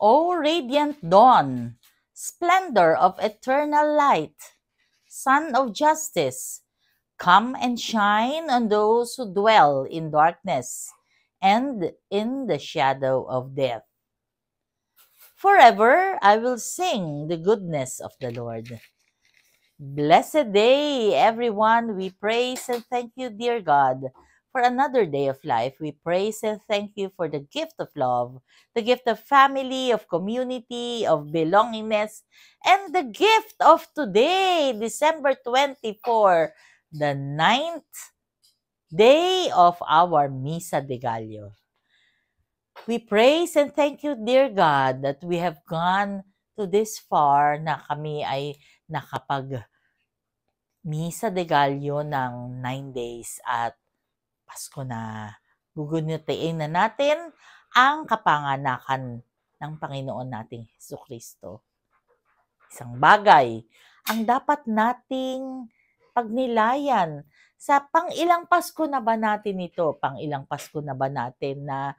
O radiant dawn, splendor of eternal light, sun of justice, come and shine on those who dwell in darkness and in the shadow of death. Forever I will sing the goodness of the Lord. Blessed day, everyone. We praise and thank you, dear God, for another day of life. We praise and thank you for the gift of love, the gift of family, of community, of belongingness, and the gift of today, December 24, the ninth day of our Misa de Gallo. We praise and thank you, dear God, that we have gone to this far na kami ay Misa de Gallo ng 9 days at Pasko na. Gugunitain na natin ang kapanganakan ng Panginoon nating Jesucristo. Isang bagay ang dapat nating pagnilayan. Sa pang-ilang Pasko na ba natin ito? Pang-ilang Pasko na ba natin na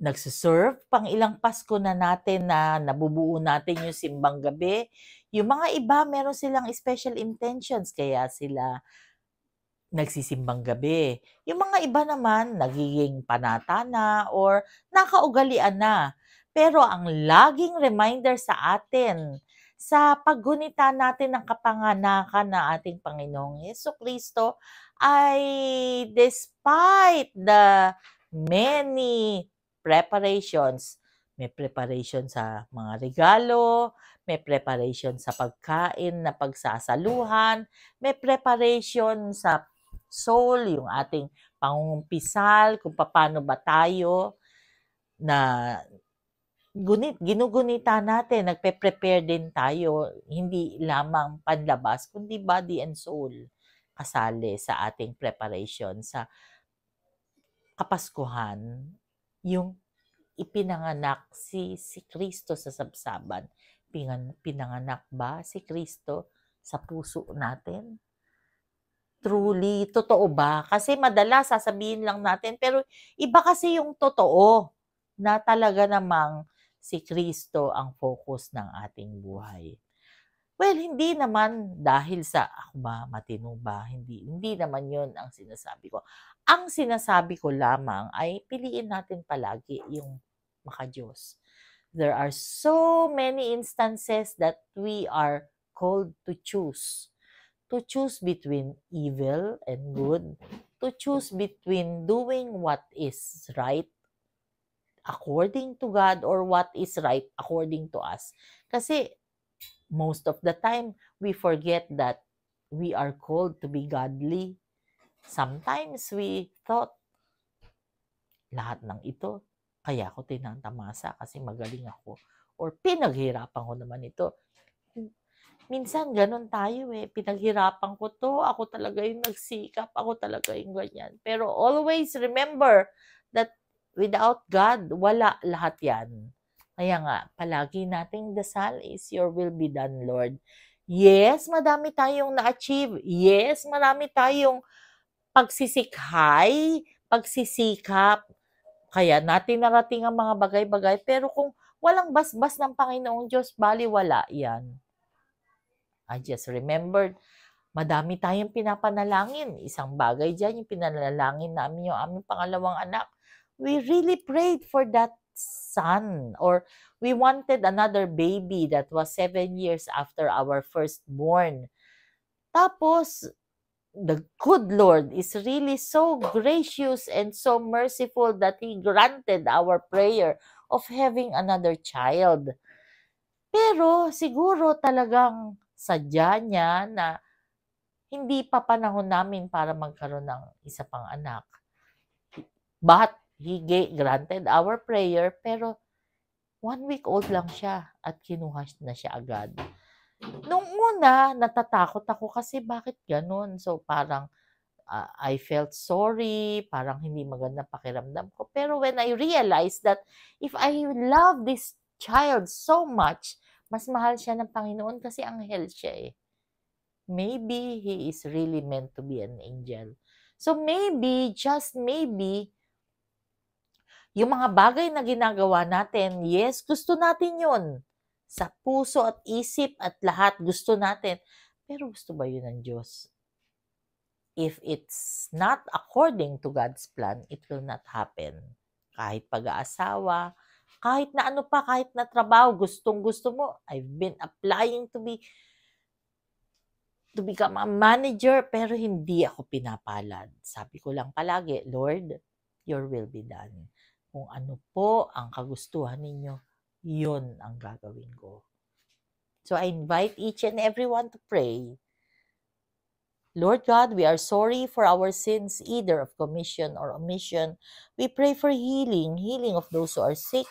nagsiserve? Pang-ilang Pasko na natin na nabubuo natin yung simbang gabi? Yung mga iba, meron silang special intentions kaya sila nagsisimbang gabi. Yung mga iba naman, nagiging panata na or nakaugalian na. Pero ang laging reminder sa atin, sa paggunita natin ng kapanganakan ng ating Panginoong Jesucristo ay despite the many preparations, may preparation sa mga regalo, may preparation sa pagkain na pagsasaluhan, may preparation sa soul, yung ating pangungumpisal, kung paano ba tayo na ginugunita natin, nagpe-prepare din tayo, hindi lamang panlabas, kundi body and soul kasali sa ating preparation sa Kapaskuhan, yung ipinanganak si Kristo sa sabsaban. Pinanganak ba si Kristo sa puso natin? Truly, totoo ba? Kasi madalas sasabihin lang natin, pero iba kasi yung totoo na talaga namang si Kristo ang focus ng ating buhay. Well, hindi naman dahil sa ako ba, matino ba, hindi naman yun ang sinasabi ko. Ang sinasabi ko lamang ay piliin natin palagi yung maka-Diyos. There are so many instances that we are called to choose between evil and good, to choose between doing what is right according to God or what is right according to us. Kasi most of the time, we forget that we are called to be godly. Sometimes we thought, lahat ng ito, kaya ako tinatamasa kasi magaling ako. Or pinaghirapan ko naman ito. Minsan ganun tayo pinaghirapan ko to, ako talaga yung nagsikap, ako talaga yung ganyan. Pero always remember that without God, wala lahat yan. Kaya nga, palagi nating dasal is your will be done, Lord. Yes, madami tayong na-achieve. Yes, marami tayong pagsisikhay, pagsisikap. Kaya natin narating ang mga bagay-bagay. Pero kung walang basbas ng Panginoong Diyos, baliwala yan. I just remembered, madami tayong pinapanalangin. Isang bagay dyan, yung pinanalangin namin yung aming pangalawang anak. We really prayed for that son, or we wanted another baby that was 7 years after our firstborn. Tapos, the good Lord is really so gracious and so merciful that He granted our prayer of having another child. Pero siguro talagang sadya niya na hindi pa panahon namin para magkaroon ng isa pang anak. But He granted our prayer, pero 1 week old lang siya at kinuha na siya agad. Nung una, natatakot ako kasi bakit ganun? So parang I felt sorry, parang hindi maganda pakiramdam ko. Pero when I realized that if I love this child so much, mas mahal siya ng Panginoon kasi anghel siya Maybe he is really meant to be an angel. So maybe, just maybe, Yung mga bagay na ginagawa natin, yes, gusto natin yun. Sa puso at isip at lahat, gusto natin. Pero gusto ba yun ng Diyos? If it's not according to God's plan, it will not happen. Kahit pag-aasawa, kahit na ano pa, kahit na trabaho, gustong-gusto mo. I've been applying to become a manager, pero hindi ako pinapalad. Sabi ko lang palagi, Lord, your will be done. Kung ano po ang kagustuhan ninyo, yun ang gagawin ko. So I invite each and everyone to pray. Lord God, we are sorry for our sins, either of commission or omission. We pray for healing of those who are sick,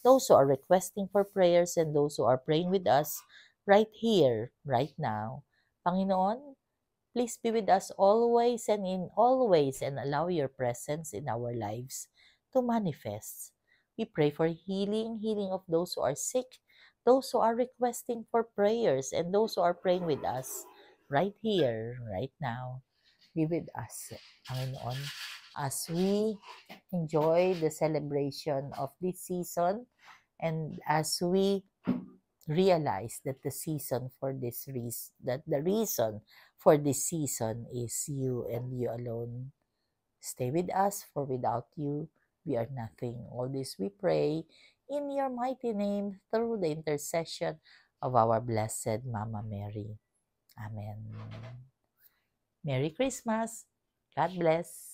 those who are requesting for prayers, and those who are praying with us right here, right now. Panginoon, please be with us always and in all ways and allow your presence in our lives to manifest. We pray for healing of those who are sick, those who are requesting for prayers, and those who are praying with us right here, right now. Be with us, Panginoon, as we enjoy the celebration of this season and as we realize that the reason for this season is you and you alone. Stay with us, for without you, we are nothing. All this we pray in your mighty name through the intercession of our Blessed Mama Mary. Amen. Merry Christmas. God bless.